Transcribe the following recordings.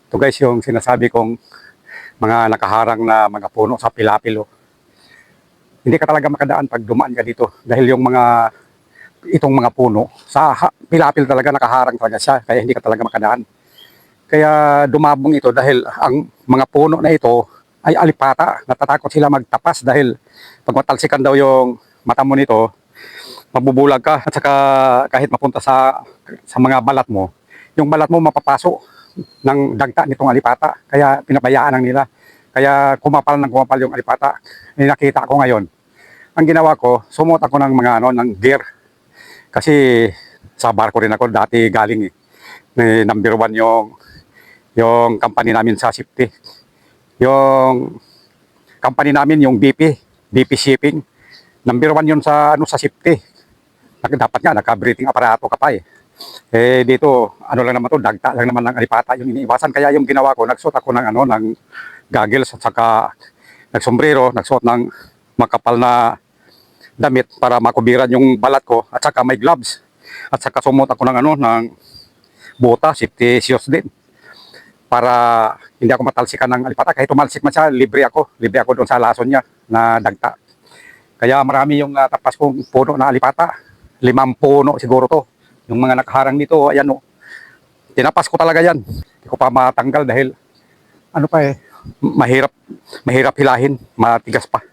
Ito guys yung sinasabi kong mga nakaharang na mga puno sa Pilapilo. Hindi ka talaga makadaan pag dumaan ka dito dahil yung itong mga puno sa Pilapil talaga nakaharang talaga siya kaya hindi ka talaga makadaan. Kaya dumabong ito dahil ang mga puno na ito ay alipata. Natatakot sila magtapas dahil pag matalsikan daw yung mata mo nito, mabubulag ka at saka kahit mapunta sa mga balat mo, yung balat mo mapapaso ng dagta nitong alipata. Kaya pinabayaan lang nila. Kaya kumapal yung alipata. Nakita ko ngayon. Ang ginawa ko, sumot ako ng ng gear. Kasi sa barko rin ako dati galing eh. Number 1 yung company namin sa safety. Yung company namin yung BP Shipping. Number 1 yun sa safety. Dapat nga naka-breathing aparato ka pa eh. Eh dito, ano lang naman to, dagta lang naman ng alipata yung iniiwasan. Kaya yung ginawa ko, nagsuot ako ng goggles at saka nagsombrero, nagsuot ng makapal na damit para makubiran yung balat ko at saka may gloves. At saka sumot ako ng bota, safety shoes din. Para hindi ako matalsikan ng alipata. Kahit tumalsik man siya, libre ako. Libre ako doon sa lason niya na dagta. Kaya marami yung tapas kong puno na alipata. 5 puno siguro to. Yung mga nakaharang dito, ayan o. Tinapas ko talaga yan. Hindi ko pa matanggal dahil ano pa eh, mahirap hilahin, matigas pa.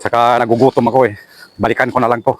Saka nagugutom ako eh. Balikan ko na lang to.